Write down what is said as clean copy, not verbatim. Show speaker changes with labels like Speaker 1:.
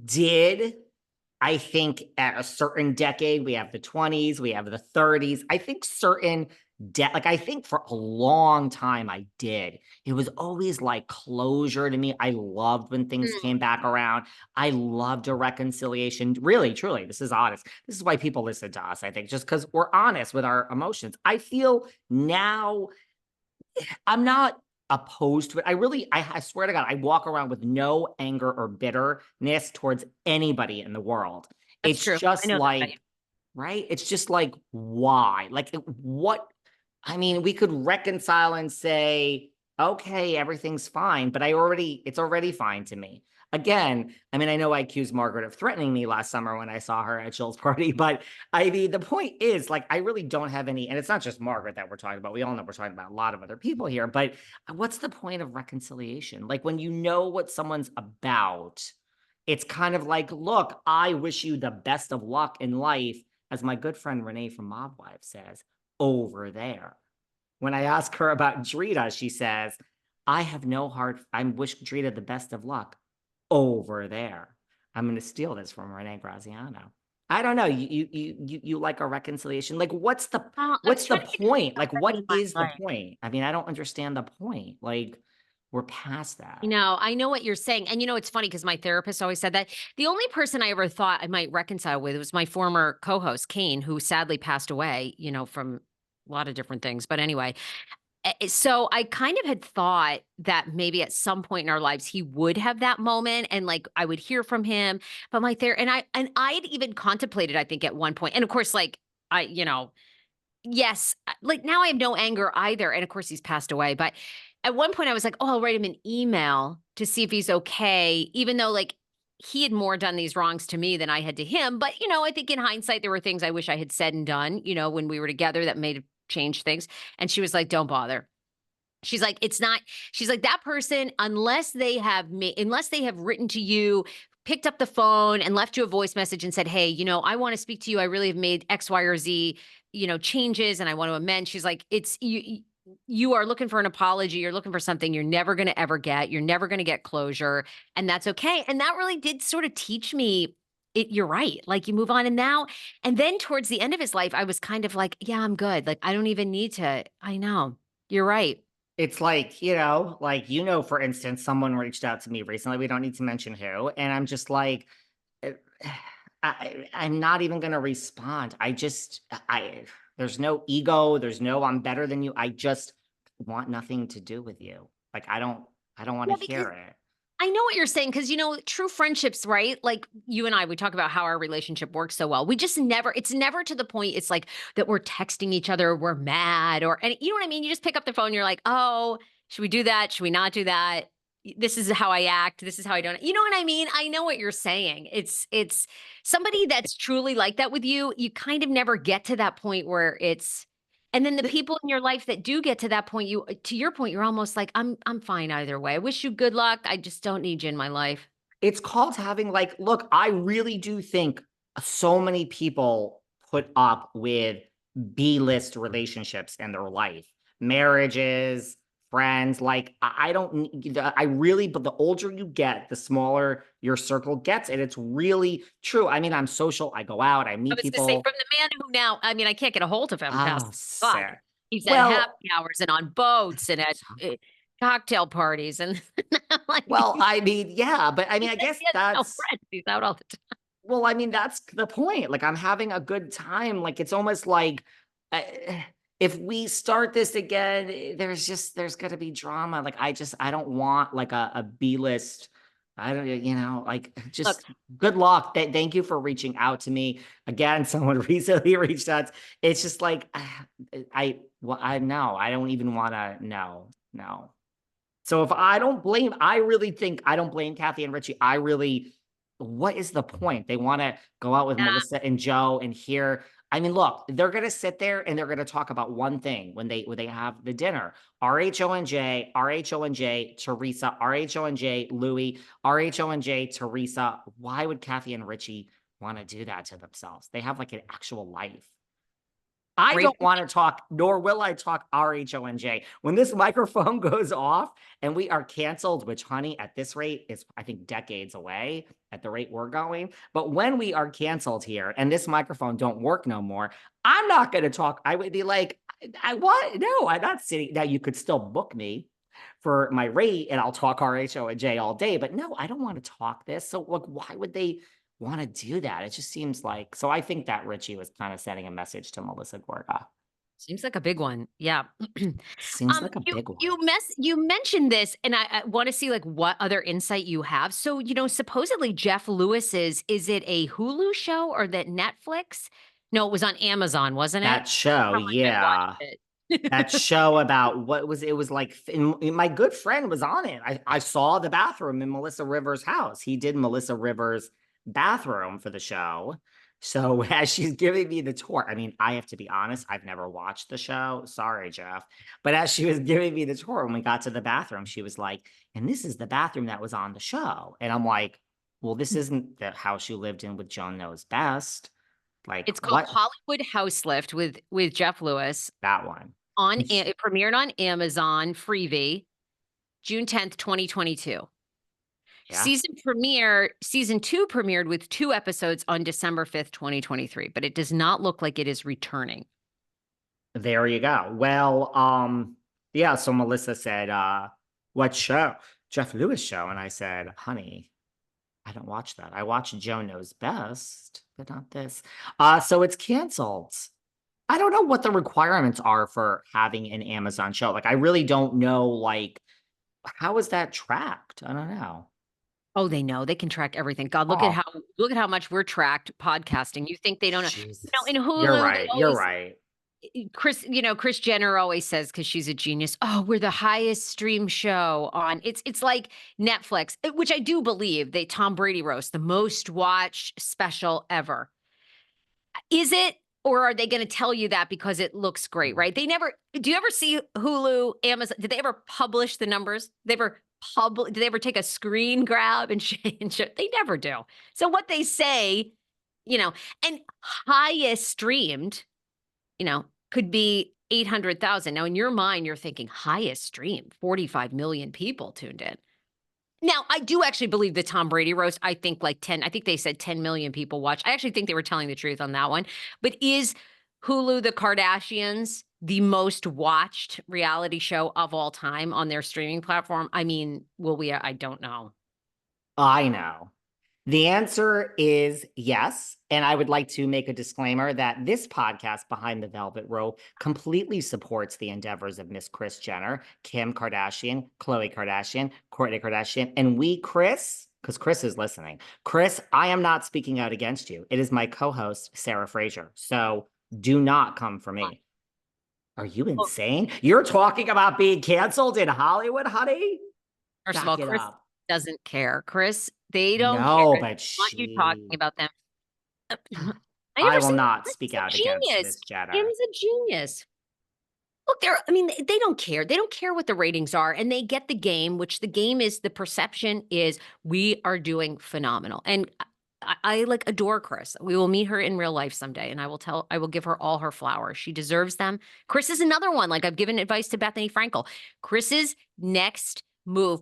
Speaker 1: did. I think at a certain decade, we have the 20s, we have the 30s. I think certain I think for a long time I did. It was always like closure to me. I loved when things came back around. I loved a reconciliation. Really, truly, this is honest. This is why people listen to us, I think, just because we're honest with our emotions. I feel now I'm not opposed to it. I swear to God, I walk around with no anger or bitterness towards anybody in the world.
Speaker 2: That's
Speaker 1: It's
Speaker 2: true. I
Speaker 1: just
Speaker 2: know that about you.
Speaker 1: like, right? It's just like, why? Like, what? I mean, we could reconcile and say, okay, everything's fine, but it's already fine to me. Again, I mean, I know I accused Margaret of threatening me last summer when I saw her at Jill's party, but I mean, the point is, like, I really don't have any, and it's not just Margaret that we're talking about. We all know we're talking about a lot of other people here, but what's the point of reconciliation? Like, when you know what someone's about, it's kind of like, look, I wish you the best of luck in life, as my good friend Renee from Mob Wife says, over there. When I ask her about Drita, she says, I wish Drita the best of luck over there. I'm going to steal this from Renee Graziano. I don't know. You like a reconciliation? Like,
Speaker 2: I'm
Speaker 1: what's the
Speaker 2: trying to think of
Speaker 1: point? Like,
Speaker 2: somebody
Speaker 1: what
Speaker 2: in my
Speaker 1: is the
Speaker 2: life.
Speaker 1: point? I mean, I don't understand the point. Like, we're past that.
Speaker 2: I know what you're saying. And it's funny because my therapist always said that. The only person I ever thought I might reconcile with was my former co-host, Kane, who sadly passed away, from a lot of different things. But anyway, so I kind of had thought that maybe at some point in our lives he would have that moment and like I would hear from him. But I'd even contemplated, I think, at one point. And of course, like yes, like now I have no anger either. And of course he's passed away. But at one point I was like, oh, I'll write him an email to see if he's okay, even though like he had more done these wrongs to me than I had to him. But I think in hindsight, there were things I wish I had said and done, when we were together that made change things. And she was like, don't bother. She's like, it's not, she's like, that person, unless they have written to you, picked up the phone and left you a voice message and said, hey, I want to speak to you. I really have made X, Y, or Z, changes and I want to amend. She's like, it's you are looking for an apology. You're looking for something you're never going to ever get. You're never going to get closure. And that's okay. And that really did sort of teach me you're right. Like you move on. And then towards the end of his life, I was kind of like, yeah, I'm good. Like I don't even need to. I know. You're right.
Speaker 1: It's like, for instance, someone reached out to me recently. We don't need to mention who. And I'm just like, eh, I'm not even going to respond. There's no ego. There's no, I'm better than you. I just want nothing to do with you. Like, I don't want
Speaker 2: Yeah,
Speaker 1: to
Speaker 2: because
Speaker 1: hear it.
Speaker 2: I know what you're saying because true friendships, right? Like you and I, we talk about how our relationship works so well. We just never, it's never to the point it's like that we're texting each other, we're mad, and you know what I mean? You just pick up the phone, you're like, oh, should we do that? Should we not do that? This is how I act. This is how I don't. You know what I mean? I know what you're saying. It's somebody that's truly like that with you. You kind of never get to that point where and then the people in your life that do get to that point, to your point, you're almost like, I'm fine either way. I wish you good luck. I just don't need you in my life.
Speaker 1: It's called having like, look, I really do think so many people put up with B-list relationships in their life, marriages, friends. Like, I don't need, I really, but the older you get, the smaller your circle gets. And it's really true. I mean, I'm social, I go out, I
Speaker 2: I
Speaker 1: meet
Speaker 2: was gonna say
Speaker 1: people.
Speaker 2: from the man who now, I mean, I can't get a hold of him past
Speaker 1: Oh,
Speaker 2: God.
Speaker 1: Sarah.
Speaker 2: He's at happy
Speaker 1: Well,
Speaker 2: hours and on boats and at cocktail parties. And I'm like,
Speaker 1: I mean, yeah, but I mean,
Speaker 2: he
Speaker 1: I
Speaker 2: says
Speaker 1: guess
Speaker 2: he has no
Speaker 1: that's
Speaker 2: friends. He's out all the time.
Speaker 1: Well, I mean, that's the point. Like, I'm having a good time. Like, it's almost like uh, if we start this again, there's going to be drama. Like, I don't want like a B list. I don't, like,
Speaker 2: Look,
Speaker 1: just good luck. Thank you for reaching out to me again. Someone recently reached out. It's just like, I know. I don't even want to. No, no. So if I really think I don't blame Kathy and Richie. What is the point? They want to go out with
Speaker 2: nah,
Speaker 1: Melissa and Joe and hear. I mean, look, they're going to sit there and they're going to talk about one thing when they have the dinner. RHONJ, RHONJ, Teresa, RHONJ, Louie, RHONJ, Teresa. Why would Kathy and Richie want to do that to themselves? They have like an actual life. I
Speaker 2: Rachel,
Speaker 1: don't want to talk, nor will I talk RHONJ. When this microphone goes off and we are canceled, which, honey, at this rate is, I think, decades away at the rate we're going. But when we are canceled here and this microphone don't work no more, I'm not going to talk. I would be like, I what? No, I'm not sitting. Now, you could still book me for my rate and I'll talk RHONJ all day. But no, I don't want to talk this. So, look, why would they want to do that? It just seems like, so I think that Richie was kind of sending a message to Melissa Gorga.
Speaker 2: seems like a big one. Yeah.
Speaker 1: Seems like a big one.
Speaker 2: You mentioned this, and I want to see like what other insight you have. So, supposedly Jeff Lewis's, is it a Hulu show or that Netflix? No, it was on Amazon, wasn't it?
Speaker 1: That show,
Speaker 2: How much I
Speaker 1: yeah.
Speaker 2: watched it.
Speaker 1: That show about what was it was like, my good friend was on it. I saw the bathroom in Melissa Rivers' house. He did Melissa Rivers' bathroom for the show. So as she's giving me the tour, I mean, I have to be honest, I've never watched the show. Sorry, Jeff. But as she was giving me the tour, when we got to the bathroom, she was like, and this is the bathroom that was on the show. And I'm like, well, this isn't the house you lived in with Joan Knows Best. Like,
Speaker 2: It's called
Speaker 1: what?
Speaker 2: Hollywood House Lift with Jeff Lewis.
Speaker 1: That one.
Speaker 2: It premiered on Amazon Freevee, June 10th, 2022.
Speaker 1: Yeah.
Speaker 2: Season 2 premiered with 2 episodes on December 5th, 2023, but it does not look like it is returning.
Speaker 1: There you go. Well, yeah, so Melissa said, what show? Jeff Lewis show. And I said, honey, I don't watch that. I watch Joan Knows Best, but not this. So it's canceled. I don't know what the requirements are for having an Amazon show. Like, I really don't know, like, how is that tracked? I don't know.
Speaker 2: Oh, they know. They can track everything. God, look at how much we're tracked podcasting. You think they don't know?
Speaker 1: Jesus.
Speaker 2: In Hulu,
Speaker 1: You're right. You're right.
Speaker 2: Kris Jenner always says, because she's a genius, oh, we're the highest stream show on. It's like Netflix, which I do believe. Tom Brady roast, the most watched special ever. Is it? Or are they going to tell you that because it looks great, right? Do you ever see Hulu, Amazon? Did they ever publish the numbers? Did they ever take a screen grab and show? They never do. So what they say, and highest streamed, could be 800,000. Now in your mind, you're thinking highest stream, 45 million people tuned in. Now, I do actually believe the Tom Brady roast. I think they said 10 million people watch. I actually think they were telling the truth on that one. But is Hulu the Kardashians the most watched reality show of all time on their streaming platform? I mean, will we? I don't know.
Speaker 1: I know. The answer is yes. And I would like to make a disclaimer that this podcast, Behind the Velvet Rope, completely supports the endeavors of Miss Kris Jenner, Kim Kardashian, Khloe Kardashian, Kourtney Kardashian, and Kris, because Kris is listening. Kris, I am not speaking out against you. It is my co-host, Sarah Fraser. So do not come for me. Are you insane? You're talking about being canceled in Hollywood, honey?
Speaker 2: First of all, Kris doesn't care. Kris, they don't
Speaker 1: care.
Speaker 2: But want you talking about them.
Speaker 1: I will not speak out against Miss Jenner.
Speaker 2: Kim's a genius. Look, they don't care. They don't care what the ratings are, and they get the game, which the game is, the perception is we are doing phenomenal. And I like adore Kris. We will meet her in real life someday, and I will give her all her flowers. She deserves them. Kris is another one. Like I've given advice to Bethany Frankel. Kris's next move